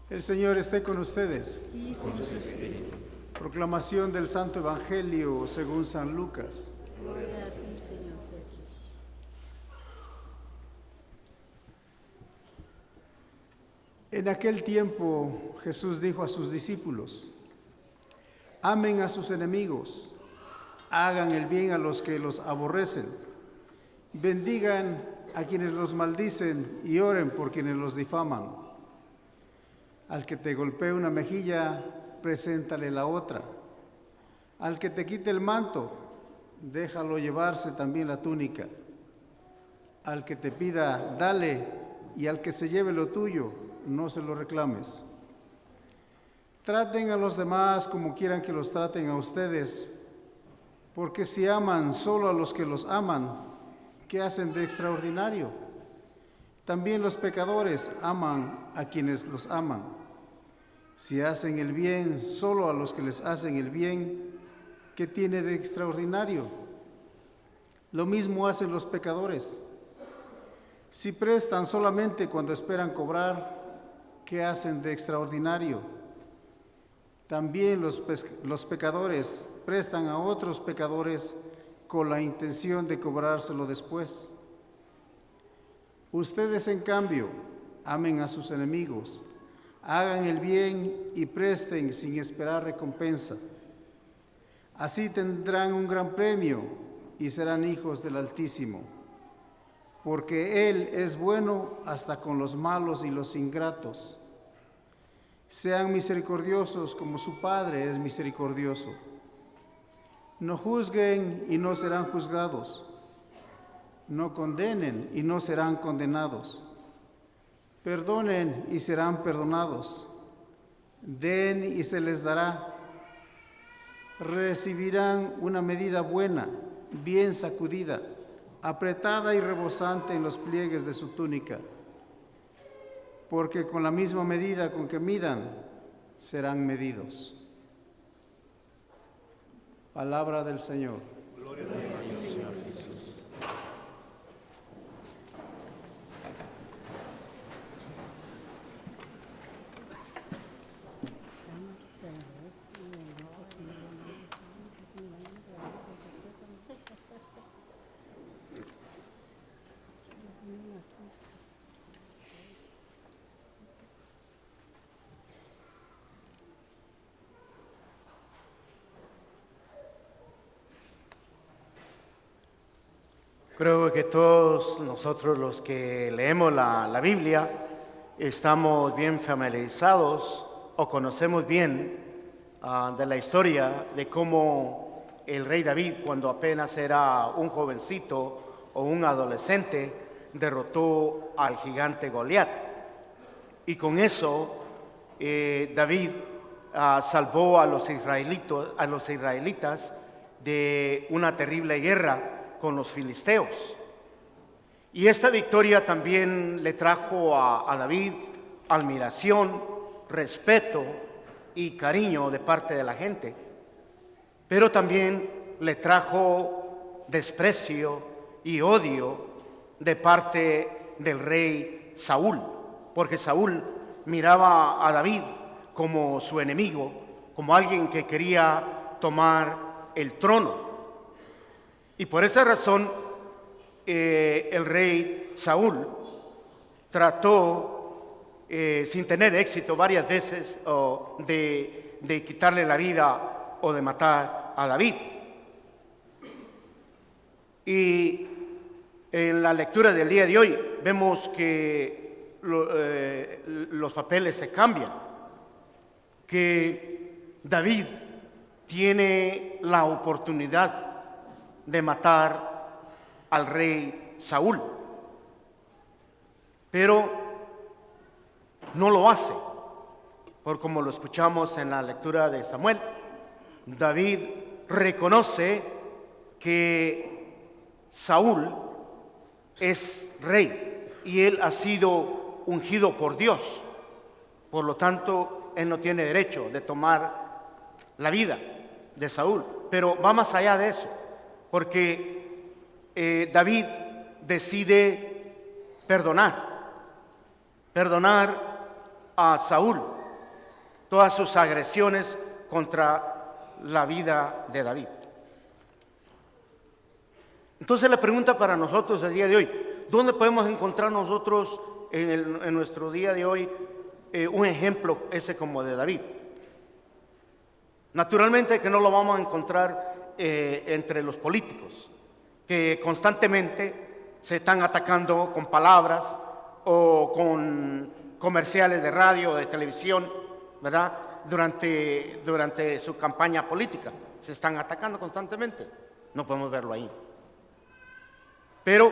El Señor esté con ustedes. Y con su espíritu. Proclamación del Santo Evangelio según San Lucas. Gloria a ti, Señor Jesús. En aquel tiempo Jesús dijo a sus discípulos: amen a sus enemigos, hagan el bien a los que los aborrecen, bendigan a quienes los maldicen y oren por quienes los difaman. Al que te golpee una mejilla, preséntale la otra. Al que te quite el manto, déjalo llevarse también la túnica. Al que te pida, dale, y al que se lleve lo tuyo, no se lo reclames. Traten a los demás como quieran que los traten a ustedes, porque si aman solo a los que los aman, ¿qué hacen de extraordinario? También los pecadores aman a quienes los aman. Si hacen el bien solo a los que les hacen el bien, ¿qué tiene de extraordinario? Lo mismo hacen los pecadores. Si prestan solamente cuando esperan cobrar, ¿qué hacen de extraordinario? También los pecadores prestan a otros pecadores con la intención de cobrárselo después. Ustedes, en cambio, amen a sus enemigos, hagan el bien y presten sin esperar recompensa. Así tendrán un gran premio y serán hijos del Altísimo, porque Él es bueno hasta con los malos y los ingratos. Sean misericordiosos como su Padre es misericordioso. No juzguen y no serán juzgados. No condenen y no serán condenados. Perdonen y serán perdonados. Den y se les dará. Recibirán una medida buena, bien sacudida, apretada y rebosante en los pliegues de su túnica. Porque con la misma medida con que midan, serán medidos. Palabra del Señor. Gloria a ti, Señor Jesús. Creo que todos nosotros los que leemos la Biblia estamos bien familiarizados o conocemos bien de la historia de cómo el rey David, cuando apenas era un jovencito o un adolescente, derrotó al gigante Goliat. Y con eso David salvó a los israelitas de una terrible guerra con los filisteos. Y esta victoria también le trajo a David admiración, respeto y cariño de parte de la gente, pero también le trajo desprecio y odio de parte del rey Saúl, porque Saúl miraba a David como su enemigo, como alguien que quería tomar el trono. Y por esa razón, el rey Saúl trató, sin tener éxito varias veces, de quitarle la vida o de matar a David. Y en la lectura del día de hoy vemos que los papeles se cambian, que David tiene la oportunidad de matar al rey Saúl, pero no lo hace, por como lo escuchamos en la lectura de Samuel. David reconoce que Saúl es rey y él ha sido ungido por Dios, por lo tanto él no tiene derecho de tomar la vida de Saúl, pero va más allá de eso, porque David decide perdonar a Saúl todas sus agresiones contra la vida de David. Entonces la pregunta para nosotros el día de hoy, ¿dónde podemos encontrar nosotros en nuestro día de hoy un ejemplo ese como de David? Naturalmente que no lo vamos a encontrar entre los políticos, que constantemente se están atacando con palabras o con comerciales de radio o de televisión, ¿verdad? Durante su campaña política. Se están atacando constantemente. No podemos verlo ahí. Pero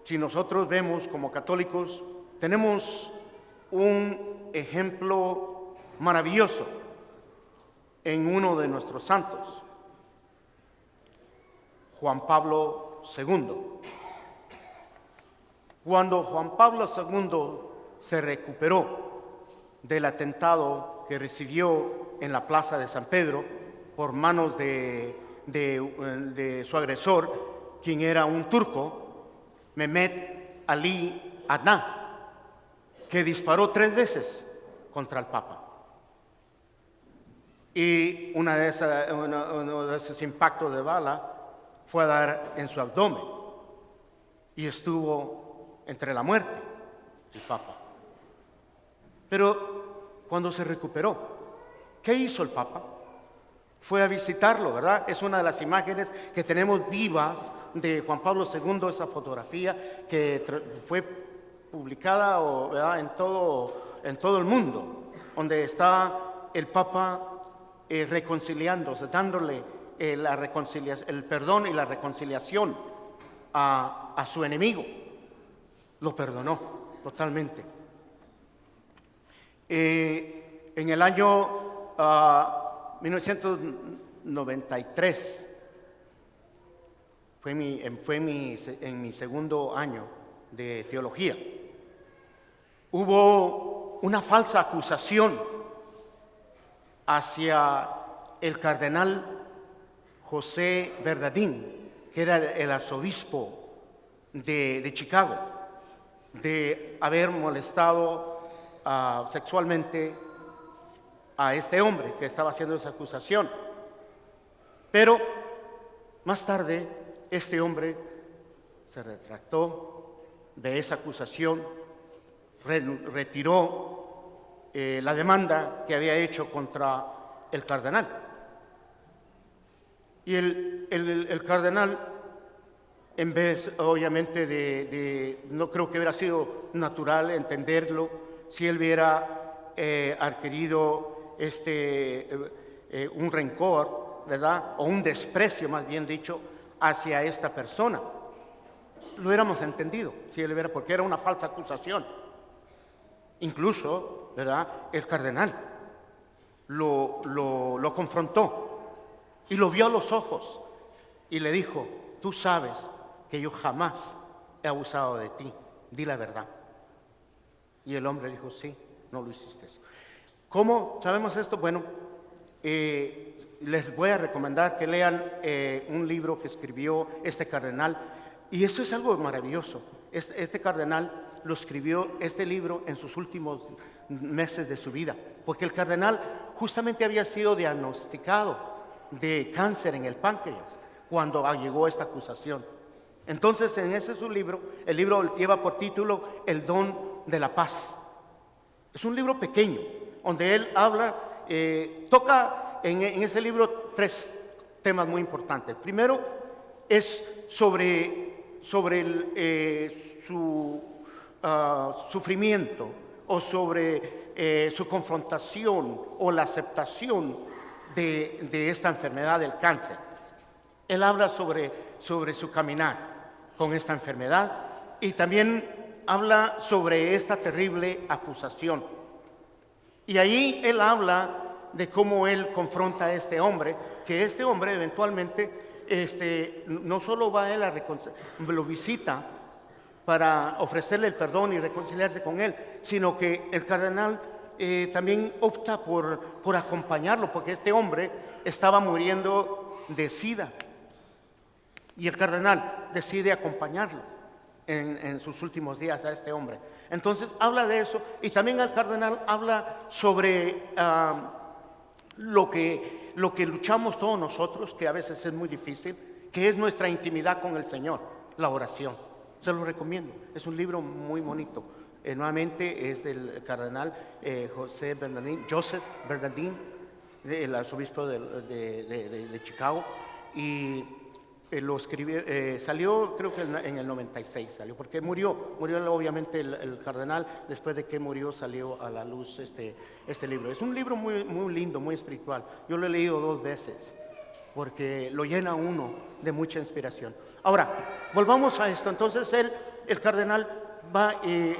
si nosotros vemos como católicos, tenemos un ejemplo maravilloso en uno de nuestros santos, Juan Pablo II. Cuando Juan Pablo II se recuperó del atentado que recibió en la plaza de San Pedro por manos de su agresor, quien era un turco, Mehmet Ali Adnan, que disparó 3 veces contra el Papa. Y uno de esos impactos de bala fue a dar en su abdomen y estuvo entre la muerte el Papa. Pero cuando se recuperó, ¿qué hizo el Papa? Fue a visitarlo, ¿verdad? Es una de las imágenes que tenemos vivas de Juan Pablo II, esa fotografía que fue publicada ¿verdad? en todo el mundo, donde está el Papa reconciliándose, dándole el perdón y la reconciliación a su enemigo. Lo perdonó totalmente. En el año 1993, fue en mi segundo año de teología, hubo una falsa acusación hacia el cardenal José Bernardín, que era el arzobispo de Chicago, de haber molestado sexualmente a este hombre que estaba haciendo esa acusación. Pero más tarde este hombre se retractó de esa acusación, retiró la demanda que había hecho contra el cardenal. Y el cardenal, en vez obviamente no creo que hubiera sido natural entenderlo si él hubiera adquirido un rencor, ¿verdad? O un desprecio, más bien dicho, hacia esta persona. Lo hubiéramos entendido si él hubiera, porque era una falsa acusación. Incluso, ¿verdad? El cardenal lo confrontó y lo vio a los ojos y le dijo: tú sabes que yo jamás he abusado de ti, di la verdad. Y el hombre dijo: sí, no lo hiciste. ¿Cómo sabemos esto? Bueno, les voy a recomendar que lean un libro que escribió este cardenal, y eso es algo maravilloso. Este cardenal lo escribió, este libro, en sus últimos meses de su vida, porque el cardenal justamente había sido diagnosticado de cáncer en el páncreas cuando llegó esta acusación. Entonces, en ese su libro, el libro lleva por título El don de la paz. Es un libro pequeño, donde él habla, toca en ese libro 3 temas muy importantes. El primero es sobre su sufrimiento, o sobre su confrontación o la aceptación de esta enfermedad del cáncer. Él habla sobre su caminar con esta enfermedad, y también habla sobre esta terrible acusación. Y ahí él habla de cómo él confronta a este hombre, que este hombre eventualmente no solo va a él lo visita para ofrecerle el perdón y reconciliarse con él, sino que el cardenal también opta por acompañarlo, porque este hombre estaba muriendo de SIDA. Y el cardenal decide acompañarlo en sus últimos días a este hombre. Entonces habla de eso, y también el cardenal habla sobre lo que luchamos todos nosotros, que a veces es muy difícil, que es nuestra intimidad con el Señor, la oración. Se lo recomiendo, es un libro muy bonito. Nuevamente es del cardenal Joseph Bernardin, el arzobispo de Chicago, y lo escribió, salió creo que en el 96, salió, porque murió obviamente el cardenal. Después de que murió salió a la luz este libro. Es un libro muy, muy lindo, muy espiritual. Yo lo he leído 2 veces, porque lo llena a uno de mucha inspiración. Ahora, volvamos a esto. Entonces el cardenal va y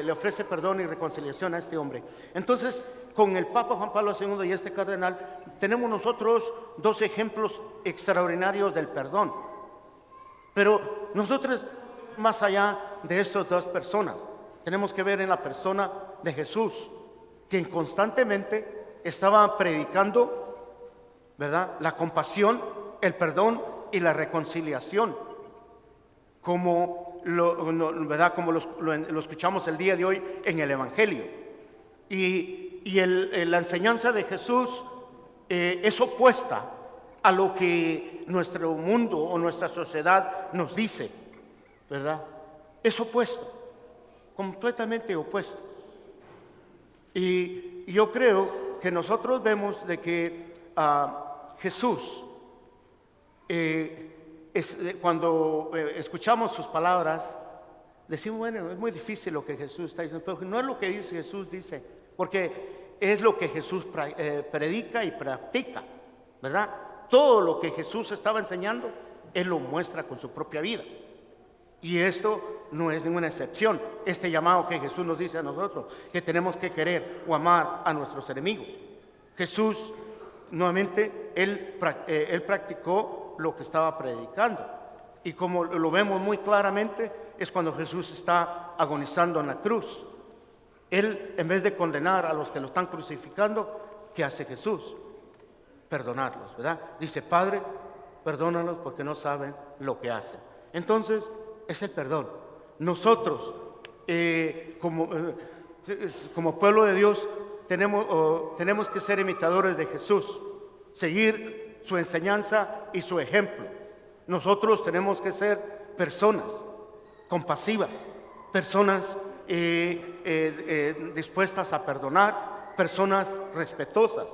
le ofrece perdón y reconciliación a este hombre. Entonces, con el Papa Juan Pablo II y este cardenal, tenemos nosotros 2 ejemplos extraordinarios del perdón. Pero nosotros, más allá de estas 2 personas, tenemos que ver en la persona de Jesús, quien constantemente estaba predicando, ¿verdad?, la compasión, el perdón y la reconciliación, como ¿verdad?, como lo escuchamos el día de hoy en el Evangelio. Y la enseñanza de Jesús es opuesta a lo que nuestro mundo o nuestra sociedad nos dice, ¿verdad? Es opuesto, completamente opuesto. Y yo creo que nosotros vemos de que Jesús, cuando escuchamos sus palabras, decimos, bueno, es muy difícil lo que Jesús está diciendo, pero no es lo que dice Jesús, dice, porque es lo que Jesús predica y practica, ¿verdad? Todo lo que Jesús estaba enseñando, Él lo muestra con su propia vida. Y esto no es ninguna excepción. Este llamado que Jesús nos dice a nosotros, que tenemos que querer o amar a nuestros enemigos. Jesús, nuevamente, Él practicó lo que estaba predicando. Y como lo vemos muy claramente, es cuando Jesús está agonizando en la cruz. Él, en vez de condenar a los que lo están crucificando, ¿qué hace Jesús? Perdonarlos, ¿verdad? Dice, Padre, perdónalos porque no saben lo que hacen. Entonces, es el perdón. Nosotros, como pueblo de Dios, tenemos que ser imitadores de Jesús, seguir su enseñanza y su ejemplo. Nosotros tenemos que ser personas compasivas, personas dispuestas a perdonar, personas respetuosas.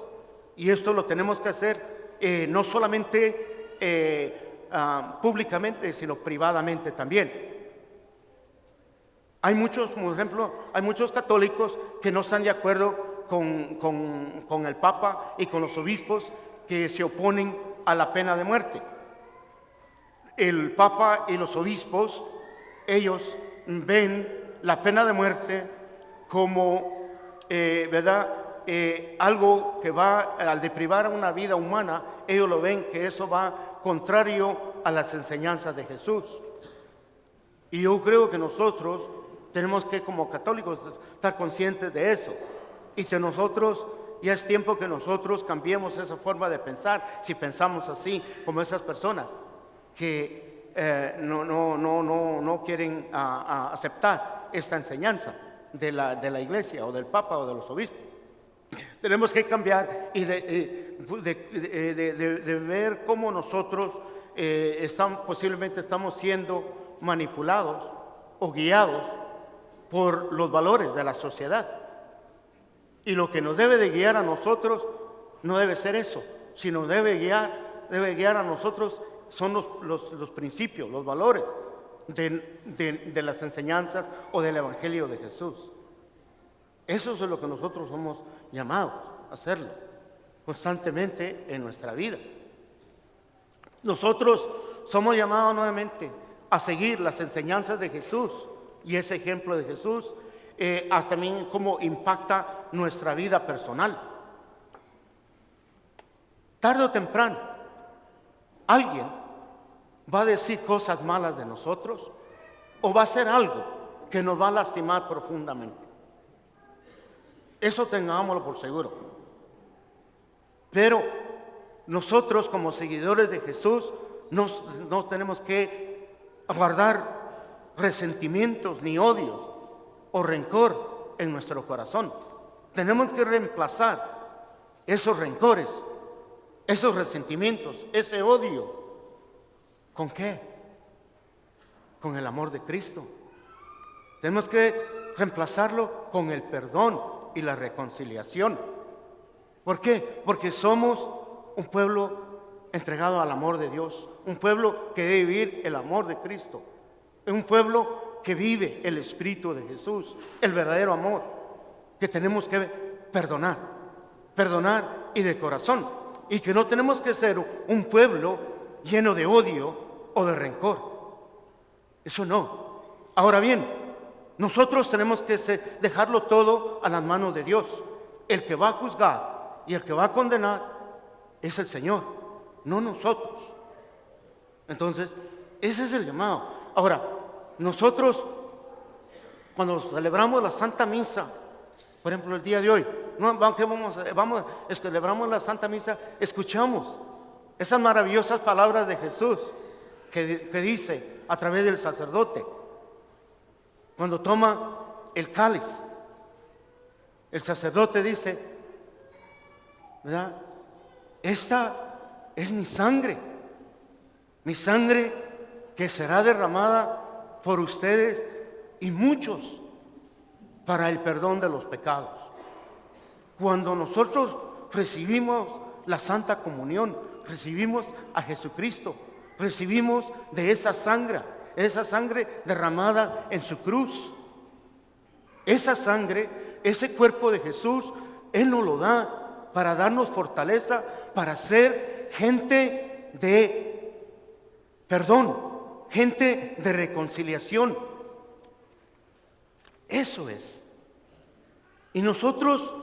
Y esto lo tenemos que hacer no solamente públicamente, sino privadamente también. Hay muchos, por ejemplo, hay muchos católicos que no están de acuerdo con el Papa y con los obispos que se oponen a la pena de muerte. El Papa y los obispos, ellos ven la pena de muerte como, ¿verdad?, algo que va, al deprivar una vida humana, ellos lo ven que eso va contrario a las enseñanzas de Jesús. Y yo creo que nosotros tenemos que, como católicos, estar conscientes de eso. Y que nosotros, ya es tiempo que nosotros cambiemos esa forma de pensar, si pensamos así como esas personas que no quieren aceptar esta enseñanza de la iglesia o del Papa o de los obispos. Tenemos que cambiar y de ver cómo nosotros posiblemente estamos siendo manipulados o guiados por los valores de la sociedad. Y lo que nos debe de guiar a nosotros no debe ser eso, sino debe guiar a nosotros son los principios, los valores de las enseñanzas o del Evangelio de Jesús. Eso es lo que nosotros somos llamados a hacerlo constantemente en nuestra vida. Nosotros somos llamados nuevamente a seguir las enseñanzas de Jesús y ese ejemplo de Jesús, hasta también cómo impacta nuestra vida personal. Tarde o temprano, alguien va a decir cosas malas de nosotros o va a hacer algo que nos va a lastimar profundamente. Eso tengámoslo por seguro. Pero nosotros como seguidores de Jesús no tenemos que guardar resentimientos ni odios o rencor en nuestro corazón. Tenemos que reemplazar esos rencores, esos resentimientos, ese odio. ¿Con qué? Con el amor de Cristo. Tenemos que reemplazarlo con el perdón y la reconciliación. ¿Por qué? Porque somos un pueblo entregado al amor de Dios, un pueblo que debe vivir el amor de Cristo, un pueblo que vive el Espíritu de Jesús, el verdadero amor, que tenemos que perdonar y de corazón, y que no tenemos que ser un pueblo lleno de odio o de rencor. Eso no. Ahora bien, nosotros tenemos que dejarlo todo a las manos de Dios. El que va a juzgar y el que va a condenar es el Señor, no nosotros. Entonces, ese es el llamado. Ahora, nosotros cuando celebramos la Santa Misa, por ejemplo el día de hoy, celebramos la Santa Misa, escuchamos esas maravillosas palabras de Jesús que dice a través del sacerdote. Cuando toma el cáliz, el sacerdote dice, ¿verdad? Esta es mi sangre que será derramada por ustedes y muchos para el perdón de los pecados. Cuando nosotros recibimos la Santa Comunión, recibimos a Jesucristo, recibimos de esa sangre derramada en su cruz. Esa sangre, ese cuerpo de Jesús, Él nos lo da para darnos fortaleza, para ser gente de perdón, gente de reconciliación. Eso es. Y nosotros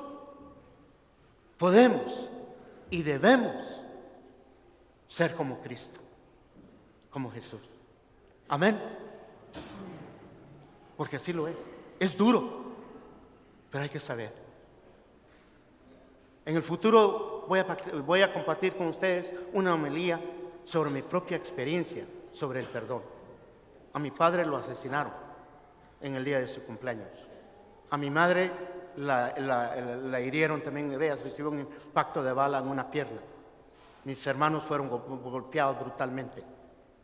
podemos y debemos ser como Cristo, como Jesús. Amén. Porque así lo es. Es duro, pero hay que saber. En el futuro voy a compartir con ustedes una homilía sobre mi propia experiencia sobre el perdón. A mi padre lo asesinaron en el día de su cumpleaños. A mi madre la hirieron también, recibió un impacto de bala en una pierna. Mis hermanos fueron golpeados brutalmente.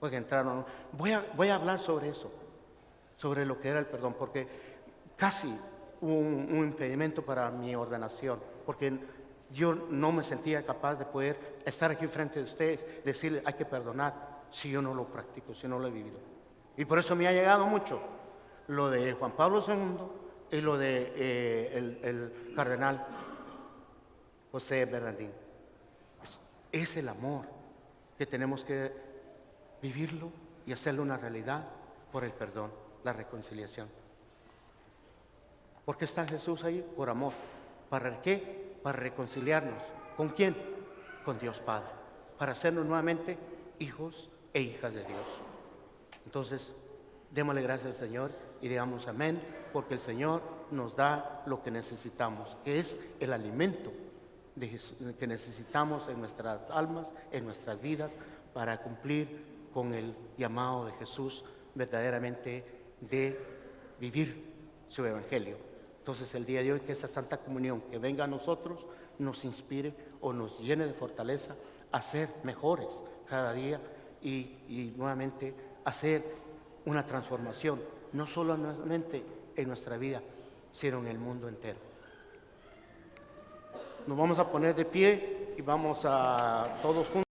Pues entraron. Voy a hablar sobre eso, sobre lo que era el perdón, porque casi hubo un impedimento para mi ordenación, porque yo no me sentía capaz de poder estar aquí frente de ustedes, decirles hay que perdonar si yo no lo practico, si no lo he vivido. Y por eso me ha llegado mucho lo de Juan Pablo II y lo de el cardenal José Bernardín. Es el amor que tenemos que vivirlo y hacerlo una realidad por el perdón, la reconciliación. ¿Por qué está Jesús ahí? Por amor. ¿Para qué? Para reconciliarnos. ¿Con quién? Con Dios Padre. Para hacernos nuevamente hijos e hijas de Dios. Entonces, démosle gracias al Señor y digamos amén, porque el Señor nos da lo que necesitamos, que es el alimento que necesitamos en nuestras almas, en nuestras vidas, para cumplir con el llamado de Jesús verdaderamente de vivir su evangelio. Entonces el día de hoy que esa Santa Comunión que venga a nosotros nos inspire o nos llene de fortaleza a ser mejores cada día y nuevamente hacer una transformación, no solamente en nuestra vida, sino en el mundo entero. Nos vamos a poner de pie y vamos a todos juntos.